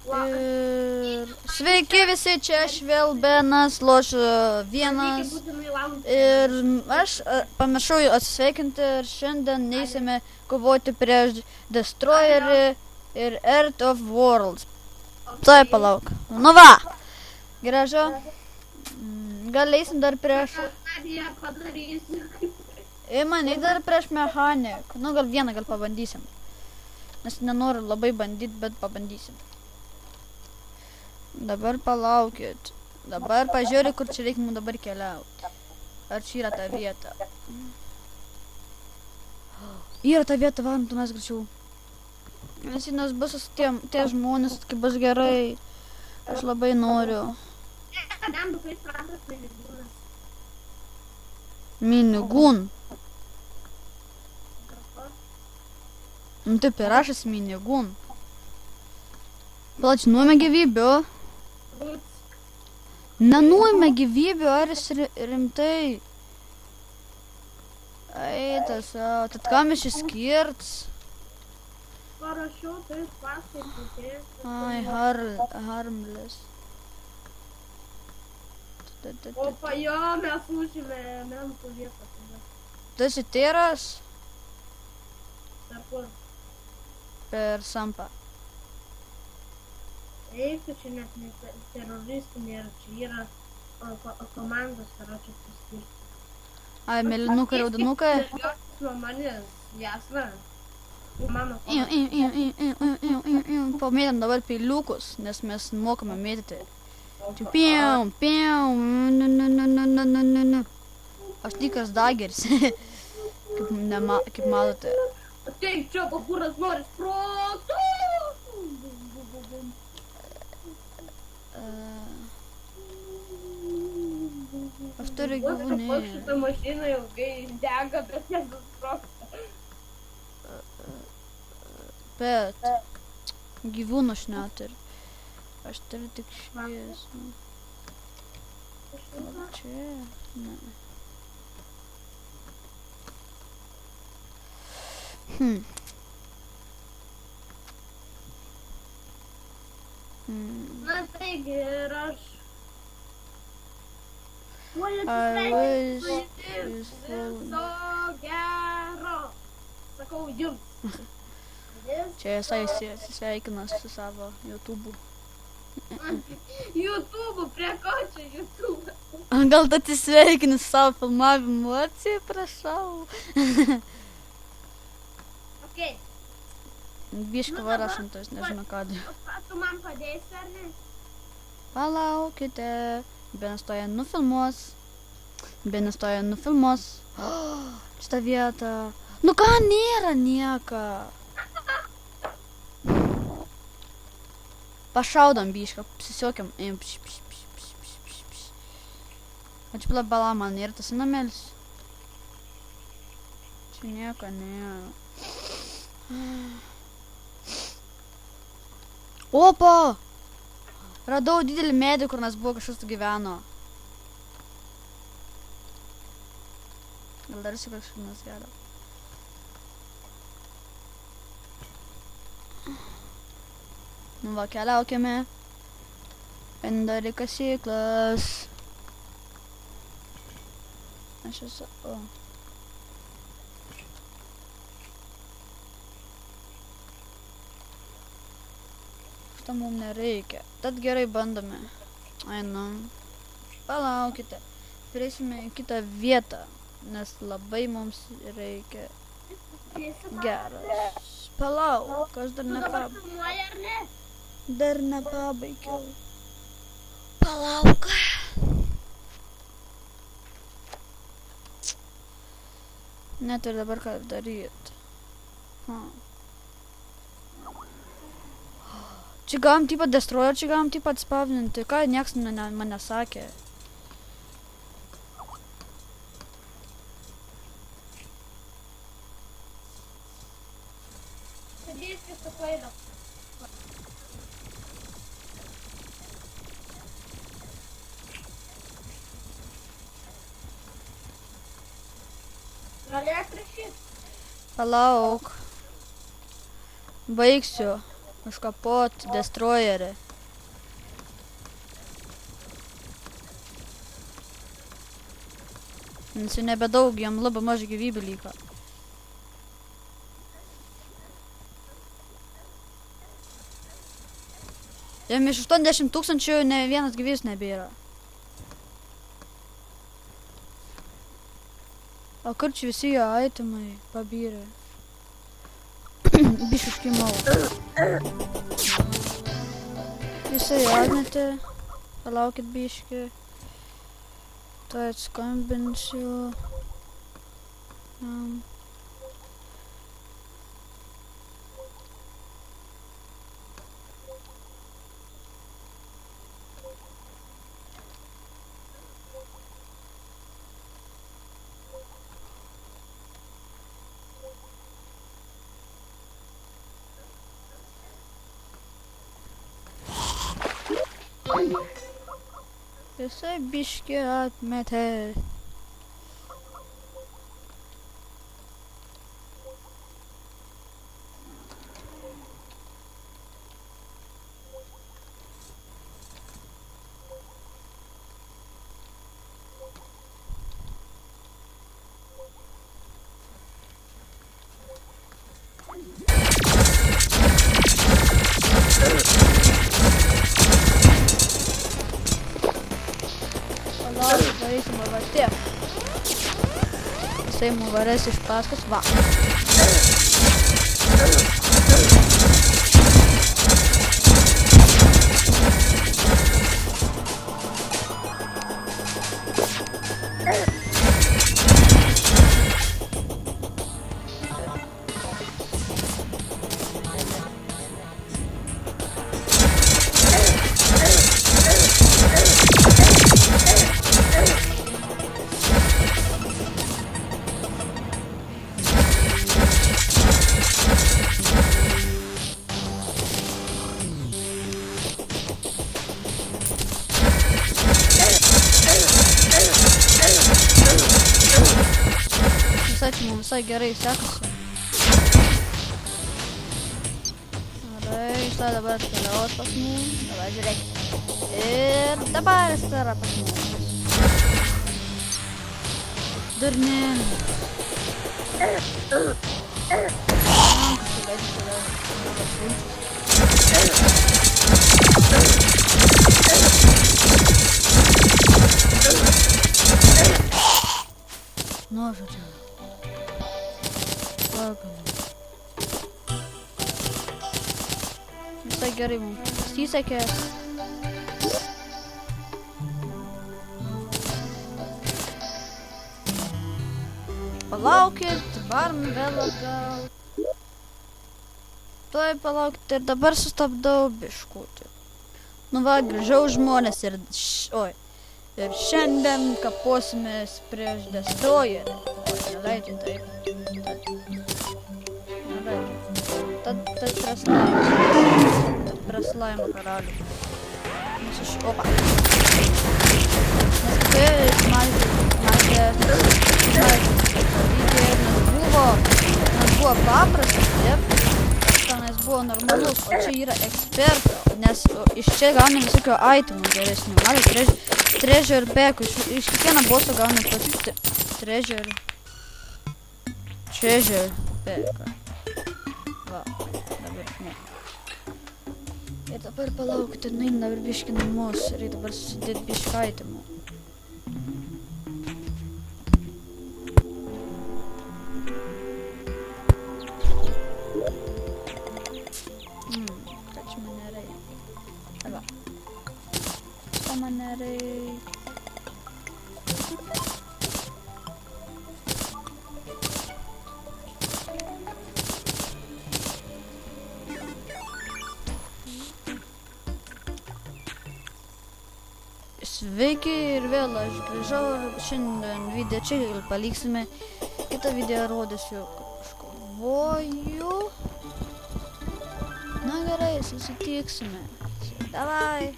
Ir sveiki visi, čia aš vėl Benas, lošiu vienas. Ir aš pamiršau atsisveikinti ir šiandien neįsime kovoti prieš Destroyerį ir Earth of Worlds. Tai palauk. Nu va, gražu. Gal eisim dar prieš... Įmanai dar prieš Mechanik. Nu gal vieną gal pabandysim. Nes nenoriu labai bandyti, bet pabandysim. Dabar palaukit. Dabar pažiūrė, kur čia reikia mums dabar keliauti. Ar čia yra ta vieta? Yra ta vieta, varom, tu mes greičiau. Nes bus tie žmonės, kai bus gerai. Aš labai noriu. Minigun. Nu taip ir aš esu minigun. Palauk, nuėmė gyvybių. Nenuėmė gyvybių, ar jis rimtai? Eitas, tad kam iš skirts? Parašiau, tai paskaityti. Ai, harmless. Opa, jo, mes užėmėm tų vietą. Tu esi tyras? Per kur? Per sampą. Eik, čia net ne teroristinė, čia yra komandos, karočią priskirti. Ai, mėlynukai, raudonukai? Nuo manęs, jasna. Mano Pamėtėm dabar peiliukus, nes mes mokame mėtyti. Piau, piau, nu. Aš tikras dageris, kaip matote. Ateik čia, pakuras nori sprotų! Aš turiu gyvūnį. Šitą mašiną ilgai dega, bet nesusproksta. Bet gyvūnų aš neturiu. Aš turiu tik šviesą. Čia? Ne. Na taigi ir aš. Viso gero. Sakau jums. Čia jisai sveikina su savo YouTube'u. YouTube'u, prie ko čia YouTube'u? Gal tu atsisveikini su savo filmavimu, atsiprašau. Okei. Bišką varašantas, nežinau ką. Tu man padėsi, ar ne? Palaukite. Benas toje nufilmuos. Šitą vietą. Nu ką, nėra nieka. Pašaudom bišką, apsisiokiam. Ačiū bala, man nėra tas namelis. Čia nieko nėra. Opa! Radau didelį medį, kur nes buvo kažkas gyveno. Gal dar esi kažkas nes gero. Nu va, keliaukime. Dar į kasyklas. Aš esu... Šitą mums nereikia. Tad gerai bandome. Ai, nu. Palaukite. Turėsime į kitą vietą. Nes labai mums reikia. Geras. Palauk, aš dar nepabaigiau. Dar nepabaigiau. Palauk. Net ir dabar ką daryti. Čia galim taip pat destroyer, čia galim taip pat spavninti. Ką nieks man nesakė. Padėsi su klaidą. Galėk rašyti. Palauk. Baigsiu. Užkapot destroyerį. Nes jau nebedaug, jam labai mažai gyvybių liko. Jam iš 80 000 ne vienas gyvys nebėra. O kur čia visi jo itemai pabyrė? Bišuškai mau. Visai atmetė. Palaukit biškį. Tai atskambinsiu. Jisai biškį atmetė. Darysim va tiek. Jisai mums varės iš paskos. Va. Visai gerai sekasi. Gerai, štai dabar atkeliaus pas mus. Dabar žiūrėkit. Ir dabar jis yra pas mus. Durnin. Nu, žodžiu. Visai gerai mums pasisekė. Palaukit, varom vėl atgal. Tuoj palaukit ir dabar sustabdau biškutį. Nu va, grįžau žmonės ir ir šiandien kaposimės prieš destroyerį. Neleidžiu taip. Tad praslaimo karalių. Opa. Nes kaip matė, buvo paprastas, taip? Tenais buvo normalus, o čia yra eksperto, nes iš čia gaunam visokio itemų geresnių. Matė, treasure backų, iš kiekvieno boso gaunam treasure backą. Va, dabar ne. Ir dabar palaukite, nuein dabar biškį namus ir dabar susidėt biškį itemų. Ką čia man nereikia? Va. Čia man nereikia. Sveiki ir vėl aš grįžau ir šiandien video čia ir paliksime. Kitą video rodysiu kažkovoju. Na gerai, susitiksime. Davai.